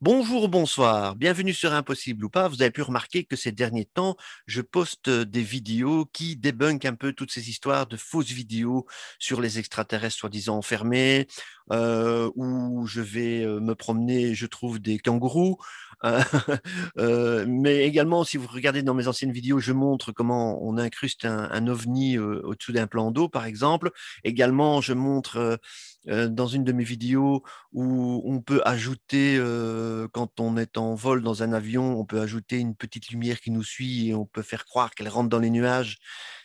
Bonjour, bonsoir, bienvenue sur Impossible ou pas. Vous avez pu remarquer que ces derniers temps, je poste des vidéos qui débunkent un peu toutes ces histoires de fausses vidéos sur les extraterrestres soi-disant enfermés, où je vais me promener, je trouve des kangourous. Euh, mais également, si vous regardez dans mes anciennes vidéos, je montre comment on incruste un ovni au-dessous d'un plan d'eau, par exemple. Également, je montre dans une de mes vidéos où on peut ajouter, quand on est en vol dans un avion, on peut ajouter une petite lumière qui nous suit et on peut faire croire qu'elle rentre dans les nuages.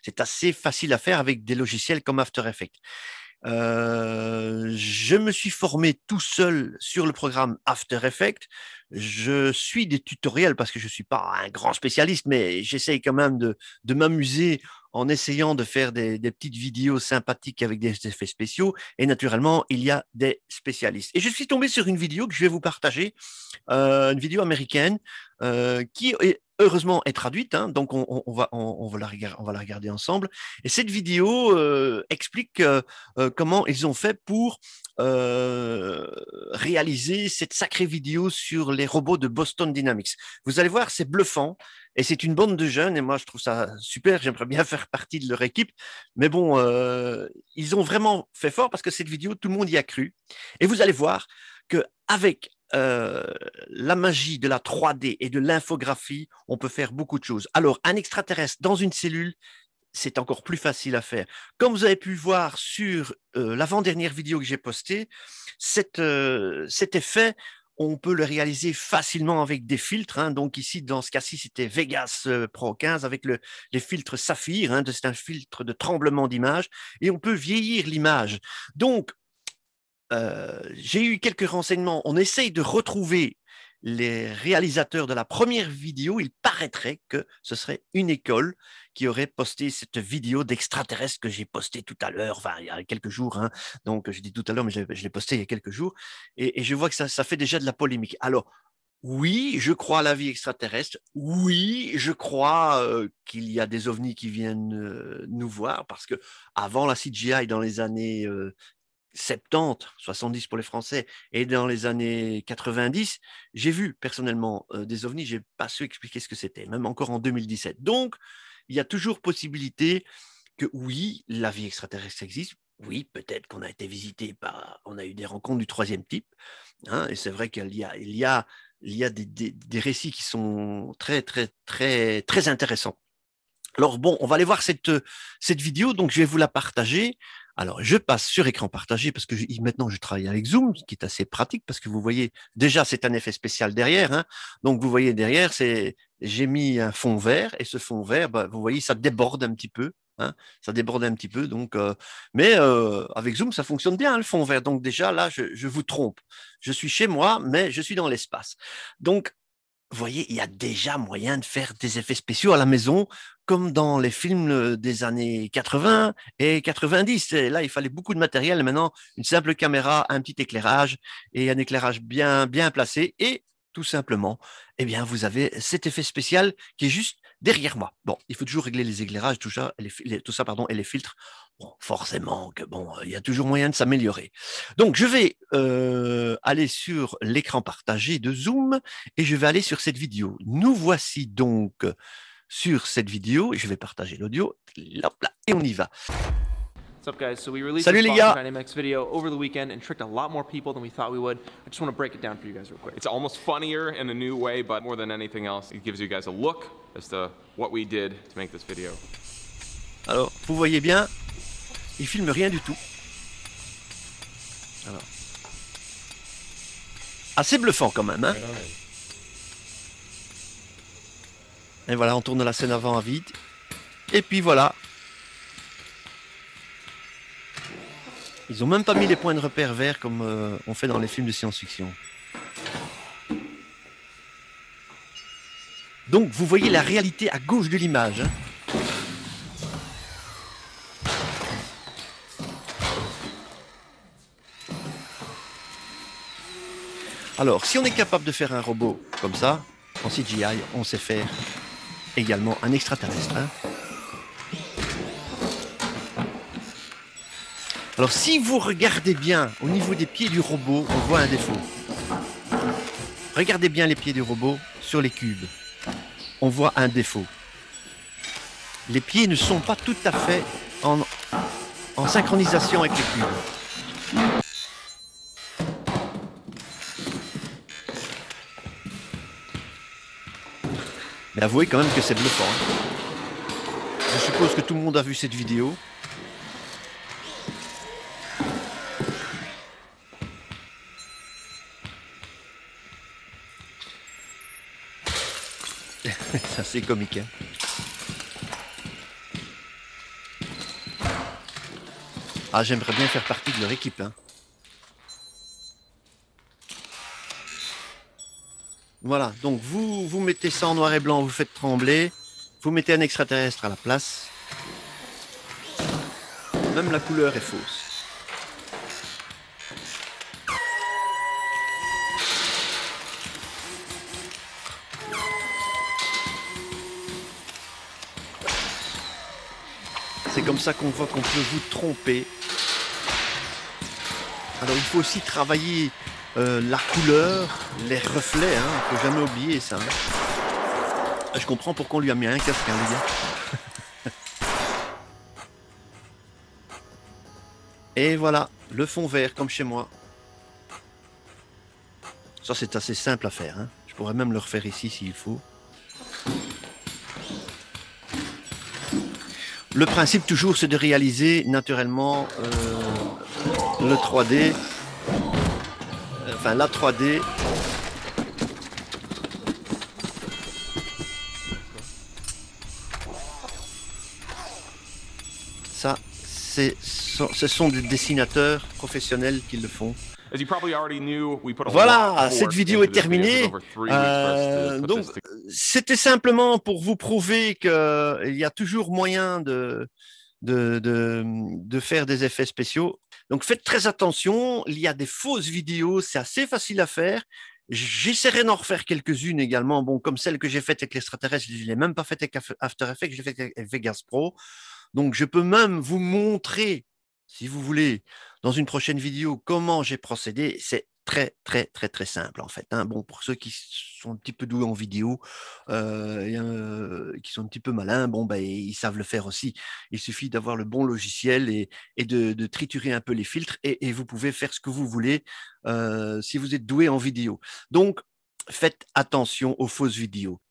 C'est assez facile à faire avec des logiciels comme After Effects. Je me suis formé tout seul sur le programme After Effects. Je suis des tutoriels parce que je ne suis pas un grand spécialiste, mais j'essaye quand même de m'amuser en essayant de faire des petites vidéos sympathiques avec des effets spéciaux. Et naturellement, il y a des spécialistes. Et je suis tombé sur une vidéo que je vais vous partager, une vidéo américaine qui est heureusement est traduite, hein, donc on va la regarder ensemble. Et cette vidéo explique comment ils ont fait pour réaliser cette sacrée vidéo sur les robots de Boston Dynamics. Vous allez voir, c'est bluffant et c'est une bande de jeunes et moi je trouve ça super. J'aimerais bien faire partie de leur équipe, mais bon, ils ont vraiment fait fort parce que cette vidéo, tout le monde y a cru. Et vous allez voir que avec la magie de la 3D et de l'infographie, on peut faire beaucoup de choses. Alors, un extraterrestre dans une cellule, c'est encore plus facile à faire. Comme vous avez pu voir sur l'avant-dernière vidéo que j'ai postée, cet effet, on peut le réaliser facilement avec des filtres, hein. Donc ici, dans ce cas-ci, c'était Vegas Pro 15 avec les filtres Saphir, hein. C'est un filtre de tremblement d'image et on peut vieillir l'image. Donc, j'ai eu quelques renseignements. On essaye de retrouver les réalisateurs de la première vidéo. Il paraîtrait que ce serait une école qui aurait posté cette vidéo d'extraterrestre que j'ai postée tout à l'heure, enfin il y a quelques jours, hein. Donc je dis tout à l'heure, mais je l'ai posté il y a quelques jours. Et je vois que ça fait déjà de la polémique. Alors, oui, je crois à la vie extraterrestre. Oui, je crois qu'il y a des ovnis qui viennent nous voir parce que avant la CGI dans les années 70, 70 pour les Français, et dans les années 90, j'ai vu personnellement des ovnis, j'ai pas su expliquer ce que c'était, même encore en 2017. Donc, il y a toujours possibilité que oui, la vie extraterrestre existe. Oui, peut-être qu'on a été visité par, on a eu des rencontres du troisième type, hein, et c'est vrai qu'il y a des récits qui sont très, très, très, très intéressants. Alors bon, on va aller voir cette vidéo, donc je vais vous la partager. Alors, je passe sur écran partagé parce que maintenant je travaille avec Zoom, ce qui est assez pratique parce que vous voyez, déjà c'est un effet spécial derrière, hein. Donc vous voyez derrière, j'ai mis un fond vert et ce fond vert, bah, vous voyez, ça déborde un petit peu, hein, ça déborde un petit peu. Donc, mais avec Zoom, ça fonctionne bien, hein, le fond vert. Donc déjà là, je vous trompe. Je suis chez moi, mais je suis dans l'espace. Donc vous voyez, il y a déjà moyen de faire des effets spéciaux à la maison, comme dans les films des années 80 et 90. Et là, il fallait beaucoup de matériel. Et maintenant, une simple caméra, un petit éclairage et un éclairage bien, bien placé. Et tout simplement, eh bien, vous avez cet effet spécial qui est juste derrière moi. Bon, il faut toujours régler les éclairages, tout ça, pardon, et les filtres. Bon, forcément que bon, il y a toujours moyen de s'améliorer. Donc, je vais aller sur l'écran partagé de Zoom et je vais aller sur cette vidéo. Nous voici donc sur cette vidéo et je vais partager l'audio. Hop là, et on y va. What's up, guys? So we released Salut this les Boston gars. Dynamics video over the weekend and tricked a lot more people than we thought we would. I just want to break it down for you guys real quick. It's almost funnier in a new way, but more than anything else, it gives you guys a look as to what we did to make this video. Alors, vous voyez bien, il filme rien du tout. Alors, assez bluffant quand même, hein. Et voilà, on tourne la scène avant à vide. Et puis voilà. Ils ont même pas mis les points de repère verts comme on fait dans les films de science-fiction. Donc, vous voyez la réalité à gauche de l'image, hein. Alors, si on est capable de faire un robot comme ça, en CGI, on sait faire également un extraterrestre, hein. Alors, si vous regardez bien au niveau des pieds du robot, on voit un défaut. Regardez bien les pieds du robot sur les cubes. On voit un défaut. Les pieds ne sont pas tout à fait en synchronisation avec les cubes. Mais avouez quand même que c'est bluffant. Je suppose que tout le monde a vu cette vidéo. C'est assez comique. Hein. Ah, j'aimerais bien faire partie de leur équipe. Hein. Voilà, donc vous mettez ça en noir et blanc, vous faites trembler, vous mettez un extraterrestre à la place. Même la couleur est fausse. C'est comme ça qu'on voit qu'on peut vous tromper. Alors il faut aussi travailler la couleur, les reflets, hein. Il ne faut jamais oublier ça. Hein. Je comprends pourquoi on lui a mis un casque, hein, les gars. Et voilà, le fond vert comme chez moi. Ça c'est assez simple à faire. Hein. Je pourrais même le refaire ici s'il faut. Le principe toujours c'est de réaliser naturellement le 3D, enfin la 3D. Ça, ce sont des dessinateurs professionnels qui le font. Voilà, cette vidéo est terminée. Donc, c'était simplement pour vous prouver qu'il y a toujours moyen de faire des effets spéciaux. Donc, faites très attention. Il y a des fausses vidéos, c'est assez facile à faire. J'essaierai d'en refaire quelques-unes également. Bon, comme celle que j'ai faite avec l'extraterrestre, je ne l'ai même pas faite avec After Effects, je l'ai faite avec Vegas Pro. Donc, je peux même vous montrer, si vous voulez, dans une prochaine vidéo, comment j'ai procédé. C'est très, très, très, très simple, en fait. Hein. Bon, pour ceux qui sont un petit peu doués en vidéo, qui sont un petit peu malins, bon, ben, ils savent le faire aussi. Il suffit d'avoir le bon logiciel et de triturer un peu les filtres et vous pouvez faire ce que vous voulez si vous êtes doué en vidéo. Donc, faites attention aux fausses vidéos.